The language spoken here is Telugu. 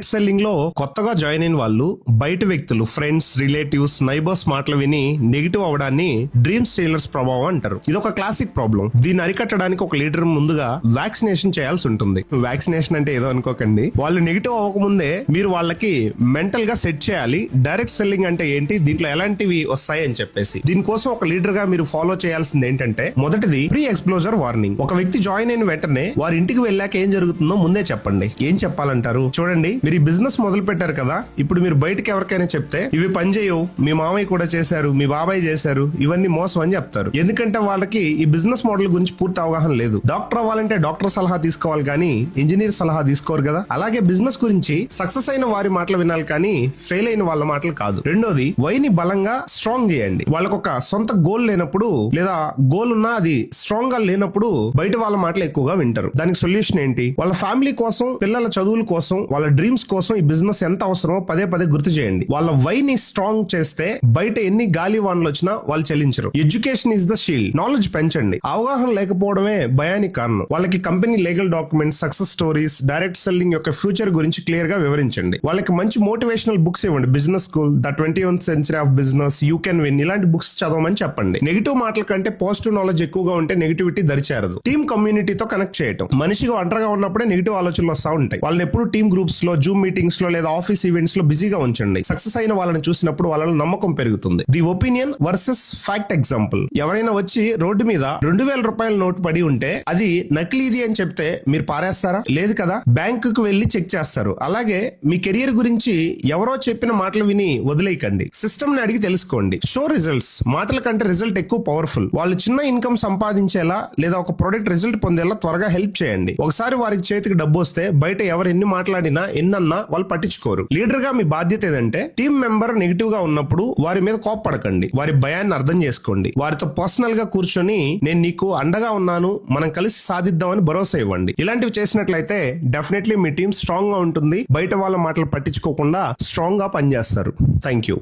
సెల్లింగ్ లో కొత్తగా జాయిన్ అయిన వాళ్ళు బయట వ్యక్తులు, ఫ్రెండ్స్, రిలేటివ్స్, నైబర్స్ మాటలు విని నెగిటివ్ అవడాన్ని డ్రీమ్ స్టీలర్స్ ప్రభావం అంటారు. ఇది ఒక క్లాసిక్ ప్రాబ్లం. దీన్ని అరికట్టడానికి ఒక లీడర్ ముందుగా వ్యాక్సినేషన్ చేయాల్సి ఉంటుంది. వ్యాక్సినేషన్ అంటే ఏదో అనుకోకండి, వాళ్ళు నెగిటివ్ అవ్వకముందే మీరు వాళ్ళకి మెంటల్ గా సెట్ చేయాలి. డైరెక్ట్ సెల్లింగ్ అంటే ఏంటి, దీంట్లో ఎలాంటివి వస్తాయి అని చెప్పేసి. దీనికోసం ఒక లీడర్ గా మీరు ఫాలో చేయాల్సింది ఏంటంటే, మొదటిది ప్రీ ఎక్స్ప్లోజర్ వార్నింగ్. ఒక వ్యక్తి జాయిన్ అయిన వెంటనే వారి ఇంటికి వెళ్ళాక ఏం జరుగుతుందో ముందే చెప్పండి. ఏం చెప్పాలంటారు? చూడండి, మీరు ఈ బిజినెస్ మొదలు పెట్టారు కదా, ఇప్పుడు మీరు బయటకి ఎవరికైనా చెప్తే ఇవి పనిచేయవు, మీ మామయ్య కూడా చేశారు, మీ బాబాయ్ చేశారు, ఇవన్నీ మోసం అని చెప్తారు. ఎందుకంటే వాళ్ళకి ఈ బిజినెస్ మోడల్ గురించి పూర్తి అవగాహన లేదు. డాక్టర్ అవ్వాలంటే డాక్టర్ సలహా తీసుకోవాలి కానీ ఇంజనీర్ సలహా తీసుకోరు కదా. అలాగే బిజినెస్ గురించి సక్సెస్ అయిన వారి మాటలు వినాలి కానీ ఫెయిల్ అయిన వాళ్ళ మాటలు కాదు. రెండోది, వైని బలంగా స్ట్రాంగ్ చేయండి. వాళ్ళకు ఒక సొంత గోల్ లేనప్పుడు, లేదా గోల్ ఉన్నా అది స్ట్రాంగ్ గా లేనప్పుడు బయట వాళ్ళ మాటలు ఎక్కువగా వింటారు. దానికి సొల్యూషన్ ఏంటి? వాళ్ళ ఫ్యామిలీ కోసం, పిల్లల చదువుల కోసం, వాళ్ళ డ్రీమ్స్ కోసం ఈ బిజినెస్ ఎంత అవసరమో పదే పదే గుర్తు చేయండి. వాళ్ళ వైని స్ట్రాంగ్ చేస్తే బయట ఎన్ని గాలి వానలు వచ్చినా వాళ్ళు చెల్లించరు. Education is the shield. Knowledge పెంచండి. అవగాహన లేకపోవడమే భయానికి కారణం. వాళ్ళకి company legal documents, success stories, direct selling యొక్క ఫ్యూచర్ గురించి క్లియర్ గా వివరించండి. వాళ్ళకి మంచి మోటివేషనల్ బుక్స్ ఇవ్వండి. Business school, the 21th Century of business, you can win, ఇలాంటి బుక్స్ చదవమని చెప్పండి. నెగిటివ్ మాటల కంటే పాజిటివ్ నాలెడ్జ్ ఎక్కువగా ఉంటే నెగిటివిటీ దరిచేరదు. టీమ్ కమ్యూనిటీతో కనెక్ట్ చేయటం. మనిషిగా ఒంటరిగా ఉన్నప్పుడే నెగిటివ్ ఆలోచనలు వస్తూ ఉంటాయి. వాళ్ళని ఎప్పుడు టీమ్ గ్రూప్స్ లో, జూమ్ మీటింగ్స్ లో లేదా ఆఫీస్ ఈవెంట్స్ లో బిజీగా ఉంచండి. సక్సెస్ అయిన వాళ్ళని చూసినప్పుడు వాళ్ళలో నమ్మకం పెరుగుతుంది. The opinion versus fact example. ఎవరైనా వచ్చి రోడ్డు మీద 2000 రూపాయల నోటు పడి ఉంటే అది నకిలీది అని చెప్తే మీరు పారేస్తారా? లేదు కదా. బ్యాంకుకు వెళ్లి చెక్ చేస్తారు. అలాగే మీ కెరియర్ గురించి ఎవరో చెప్పిన మాటలు విని వదిలేయకండి. సిస్టమ్ ని అడిగి తెలుసుకోండి. Show results. మాటల కంటే రిజల్ట్ ఎక్కువ పవర్ఫుల్. వాళ్ళు చిన్న ఇన్కమ్ సంపాదించేలా లేదా ఒక ప్రొడక్ట్ రిజల్ట్ పొందేలా త్వరగా హెల్ప్ చేయండి. ఒకసారి వారికి చేతికి డబ్బు వస్తే బయట ఎవరు ఎన్ని మాట్లాడినా, ఎన్నన్నా వాళ్ళు పట్టించుకోరు. లీడర్ గా మీ బాధ్యత ఏదంటే, టీం మెంబర్ నెగిటివ్ గా ఉన్నప్పుడు వారి మీద కోప్పడకండి. వారి భయాన్ని అర్థం చేసుకోండి. వారితో పర్సనల్ గా కూర్చొని నేను నీకు అండగా ఉన్నాను, మనం కలిసి సాధిద్దామని భరోసా ఇవ్వండి. ఇలాంటివి చేసినట్లయితే డెఫినెట్లీ మీ టీం స్ట్రాంగ్ గా ఉంటుంది. బయట వాళ్ళ మాటలు పట్టించుకోకుండా స్ట్రాంగ్ గా పనిచేస్తారు. Thank you.